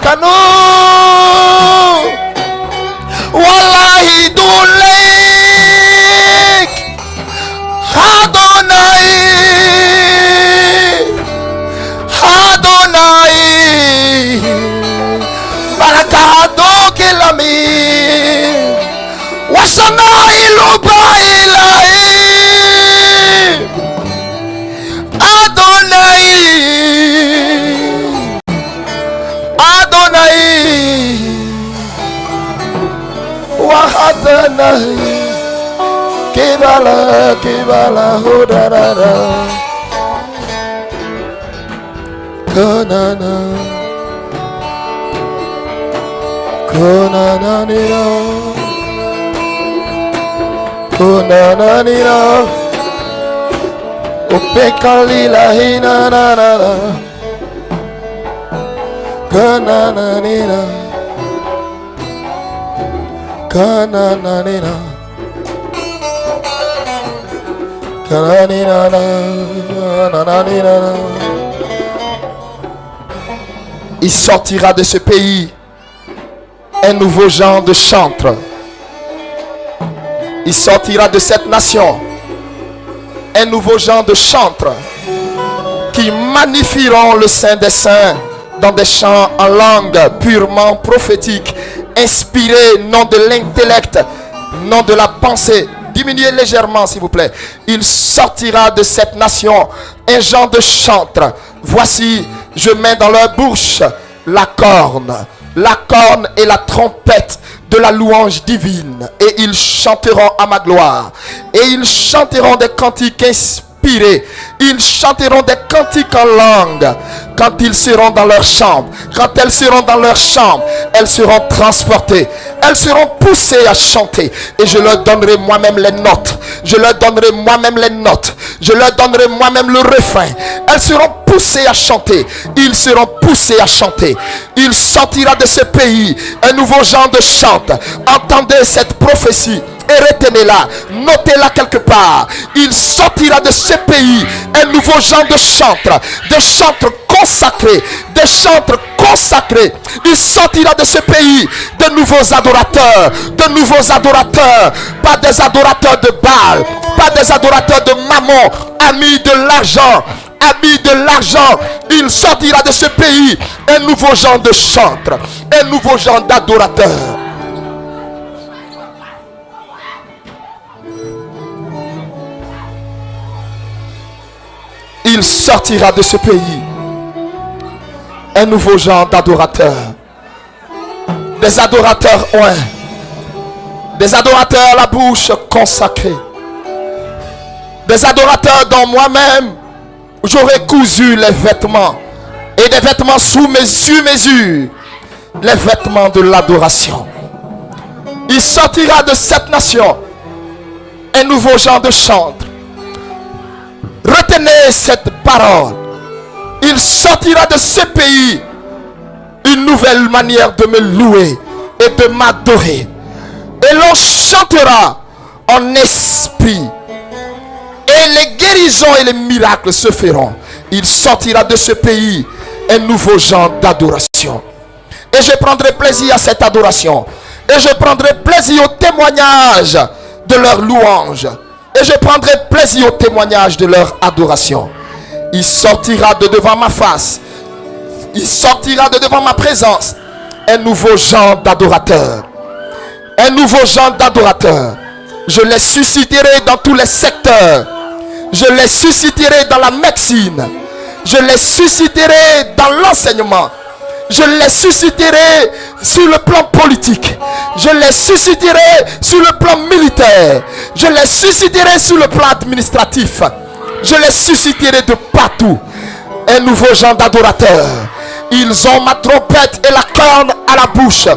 Kano Wallahi Dulek Adonai Adonai Barakado Kelami Wasana Iluba Ilahi Adonai Adonai Wahadonai Kibala Kibala Hodarara Konana Konana Nira Konana Nira Opekali la hina na na na Konana Nira Konana Nira Konana Nira Konana Nira. Il sortira de ce pays un nouveau genre de chantre. Il sortira de cette nation un nouveau genre de chantre qui magnifieront le Saint des Saints dans des chants en langue purement prophétique, inspirés non de l'intellect, non de la pensée. Diminuez légèrement s'il vous plaît. Il sortira de cette nation un genre de chantre. Voici, je mets dans leur bouche la corne et la trompette de la louange divine. Et ils chanteront à ma gloire. Et ils chanteront des cantiques inspirés. Ils chanteront des cantiques en langue. Quand ils seront dans leur chambre, quand elles seront dans leur chambre, elles seront transportées. Elles seront poussées à chanter. Et je leur donnerai moi-même les notes. Je leur donnerai moi-même les notes. Je leur donnerai moi-même le refrain. Elles seront poussées à chanter. Ils seront poussés à chanter. Il sortira de ce pays un nouveau genre de chante. Entendez cette prophétie et retenez-la. Notez-la quelque part. Il sortira de ce pays un nouveau genre de chantre. De chantre consacrés, des chantres consacrés. Il sortira de ce pays de nouveaux adorateurs, pas des adorateurs de Baal, pas des adorateurs de Mammon, amis de l'argent. Il sortira de ce pays un nouveau genre de chantre, un nouveau genre d'adorateur. Il sortira de ce pays un nouveau genre d'adorateurs. Des adorateurs oints. Des adorateurs à la bouche consacrée. Des adorateurs dont moi-même j'aurais cousu les vêtements. Et des vêtements sous mesure. Les vêtements de l'adoration. Il sortira de cette nation un nouveau genre de chantre. Retenez cette parole. Il sortira de ce pays une nouvelle manière de me louer et de m'adorer. Et l'on chantera en esprit. Et les guérisons et les miracles se feront. Il sortira de ce pays un nouveau genre d'adoration. Et je prendrai plaisir à cette adoration. Et je prendrai plaisir au témoignage de leur louange. Et je prendrai plaisir au témoignage de leur adoration. Il sortira de devant ma face. Il sortira de devant ma présence. Un nouveau genre d'adorateur. Un nouveau genre d'adorateur. Je les susciterai dans tous les secteurs. Je les susciterai dans la médecine. Je les susciterai dans l'enseignement. Je les susciterai sur le plan politique. Je les susciterai sur le plan militaire. Je les susciterai sur le plan administratif. Je les susciterai de partout. Un nouveau genre d'adorateurs. Ils ont ma trompette et la corne à la bouche.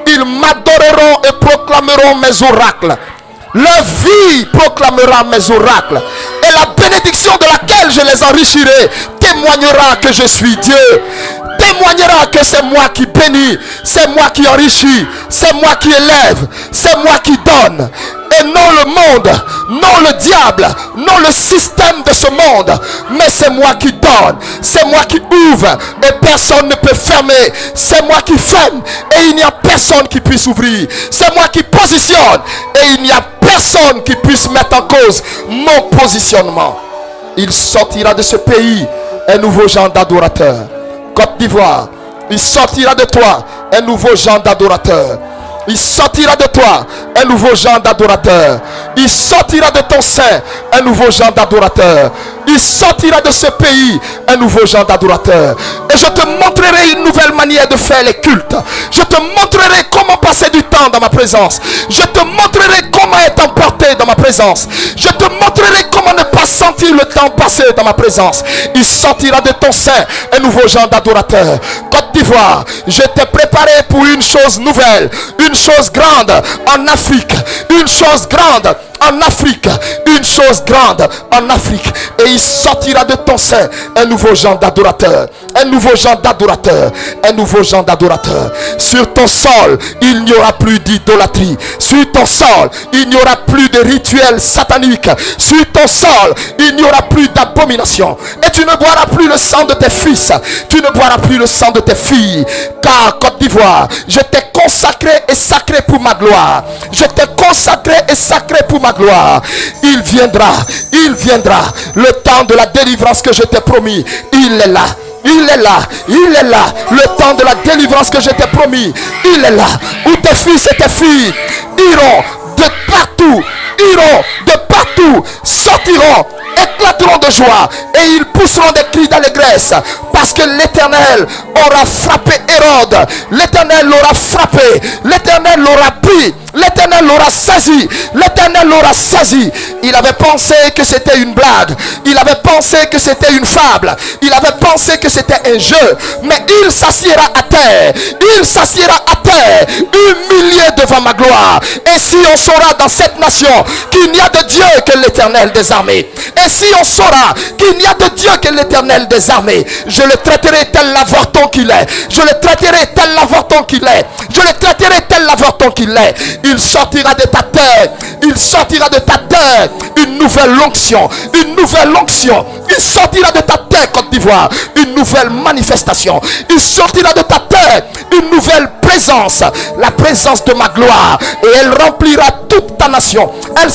Ils m'adoreront et proclameront mes oracles. Leur vie proclamera mes oracles. Et la bénédiction de laquelle je les enrichirai témoignera que je suis Dieu. Témoignera que c'est moi qui bénis, c'est moi qui enrichis, c'est moi qui élève, c'est moi qui donne. Et non le monde, non le diable, non le système de ce monde, mais c'est moi qui donne, c'est moi qui ouvre et personne ne peut fermer, c'est moi qui ferme et il n'y a personne qui puisse ouvrir, c'est moi qui positionne et il n'y a personne qui puisse mettre en cause mon positionnement. Il sortira de ce pays un nouveau genre d'adorateur. Côte d'Ivoire, il sortira de toi un nouveau genre d'adorateur. Il sortira de toi un nouveau genre d'adorateur. Il sortira de ton sein un nouveau genre d'adorateur. Il sortira de ce pays un nouveau genre d'adorateur. Et je te montrerai une nouvelle manière de faire les cultes. Je te montrerai comment passer du temps dans ma présence. Je te montrerai comment être emporté dans ma présence. Je te montrerai comment ne pas sentir le temps passer dans ma présence. Il sortira de ton sein un nouveau genre d'adorateur. Côte d'Ivoire, je t'ai préparé pour une chose nouvelle, une chose grande en Afrique, une chose grande en Afrique, une chose grande en Afrique. Et il sortira de ton sein un nouveau genre d'adorateur, un nouveau genre d'adorateur, un nouveau genre d'adorateur. Sur ton sol, il n'y aura plus d'idolâtrie. Sur ton sol, il n'y aura plus de rituels sataniques. Sur ton sol, il n'y aura plus d'abomination. Et tu ne boiras plus le sang de tes fils, tu ne boiras plus le sang de tes filles. Car Côte d'Ivoire, je t'ai consacré et sacré pour ma gloire. Je t'ai consacré et sacré pour ma gloire. Il viendra, le temps de la délivrance que je t'ai promis. Il est là. Il est là, il est là. Le temps de la délivrance que je t'ai promis, il est là. Où tes fils et tes filles iront de partout, sortiront, éclateront de joie et ils pousseront des cris d'allégresse parce que l'Éternel aura frappé Hérode, l'Éternel l'aura frappé, l'Éternel l'aura pris, l'Éternel l'aura saisi, l'Éternel l'aura saisi. Il avait pensé que c'était une blague, il avait pensé que c'était une fable, il avait pensé que c'était un jeu, mais il s'assiera à terre, humilié devant ma gloire. Et si on saura dans cette nation qu'il n'y a de Dieu que l'Éternel des armées, et si on saura qu'il n'y a de Dieu que l'Éternel des armées, je le traiterai tel l'avorton qu'il est, je le traiterai tel l'avorton qu'il est, je le traiterai tel l'avorton qu'il est. Il sortira de ta terre, il sortira de ta terre une nouvelle onction, une nouvelle onction. Il sortira de ta terre, Côte d'Ivoire, une nouvelle manifestation. Il sortira de ta terre une nouvelle présence, la présence de ma gloire, et elle remplira toute ta nation. Elle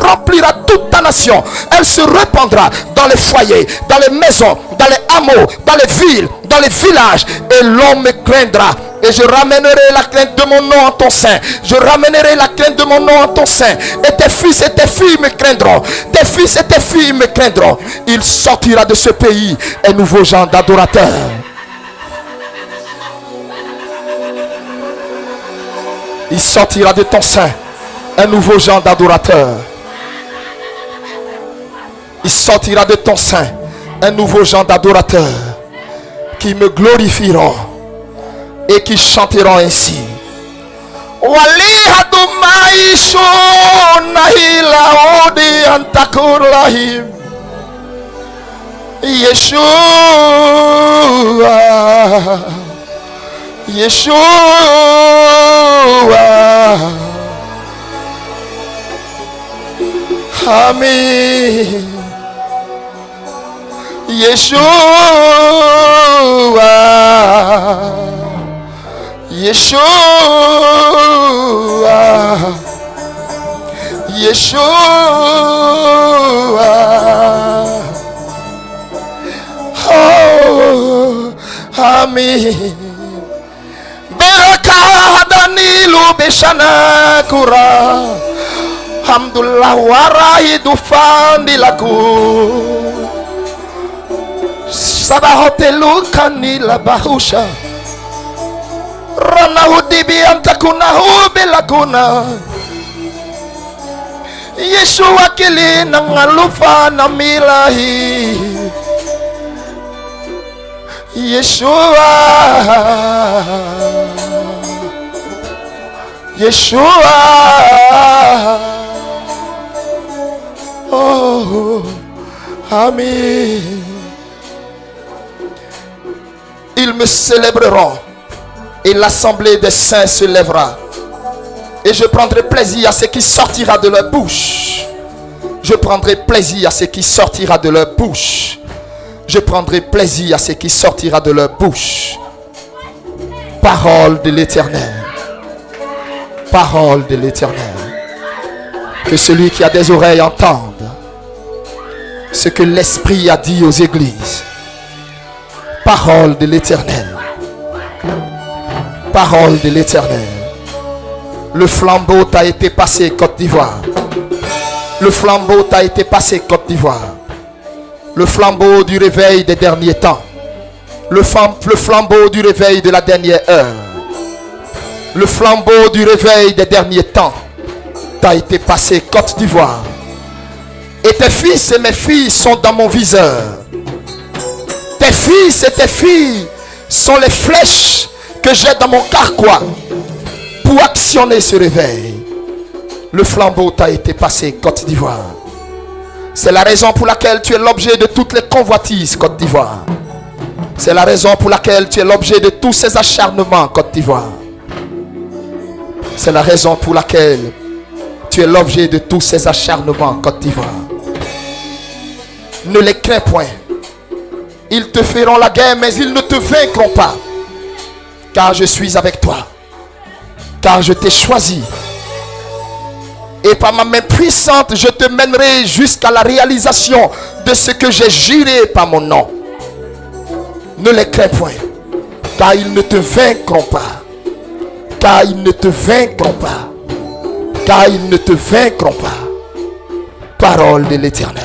remplira toute ta nation. Elle se répandra dans les foyers, dans les maisons, dans les hameaux, dans les villes, dans les villages, et l'homme me craindra. Et je ramènerai la crainte de mon nom en ton sein. Je ramènerai la crainte de mon nom en ton sein. Et tes fils et tes filles me craindront. Tes fils et tes filles me craindront. Il sortira de ce pays un nouveau genre d'adorateur. Il sortira de ton sein un nouveau genre d'adorateur. Il sortira de ton sein un nouveau genre d'adorateur qui me glorifieront et qui chanteront ainsi. Wali hadumai shonahila odi antakurlahim Yeshua Yeshua Amen Yeshua Yeshua Yeshua Oh Amen Berkah danilu beshana kura Hamdulillah warai dufan dilaku Sabahotelu kanila bahusha Ranahu dibi antakunahu bilakuna Yeshua kili nangalufa namilahi Yeshua Yeshua Oh Amen. Ils me célébreront et l'assemblée des saints se lèvera et je prendrai plaisir à ce qui sortira de leur bouche. Je prendrai plaisir à ce qui sortira de leur bouche. Je prendrai plaisir à ce qui sortira de leur bouche. Parole de l'Éternel. Parole de l'Éternel. Que celui qui a des oreilles entende ce que l'Esprit a dit aux églises. Parole de l'Éternel. Parole de l'Éternel. Le flambeau t'a été passé, Côte d'Ivoire. Le flambeau t'a été passé, Côte d'Ivoire. Le flambeau du réveil des derniers temps. Le flambeau du réveil de la dernière heure. Le flambeau du réveil des derniers temps t'a été passé, Côte d'Ivoire. Et tes fils et mes filles sont dans mon viseur. Tes fils et tes filles sont les flèches que j'ai dans mon carquois pour actionner ce réveil. Le flambeau t'a été passé, Côte d'Ivoire. C'est la raison pour laquelle tu es l'objet de toutes les convoitises, Côte d'Ivoire. C'est la raison pour laquelle tu es l'objet de tous ces acharnements, Côte d'Ivoire. C'est la raison pour laquelle tu es l'objet de tous ces acharnements, Côte d'Ivoire. Ne les crains point. Ils te feront la guerre, mais ils ne te vaincront pas. Car je suis avec toi. Car je t'ai choisi. Et par ma main puissante, je te mènerai jusqu'à la réalisation de ce que j'ai juré par mon nom. Ne les crains point. Car ils ne te vaincront pas. Car ils ne te vaincront pas. Car ils ne te vaincront pas. Parole de l'Éternel.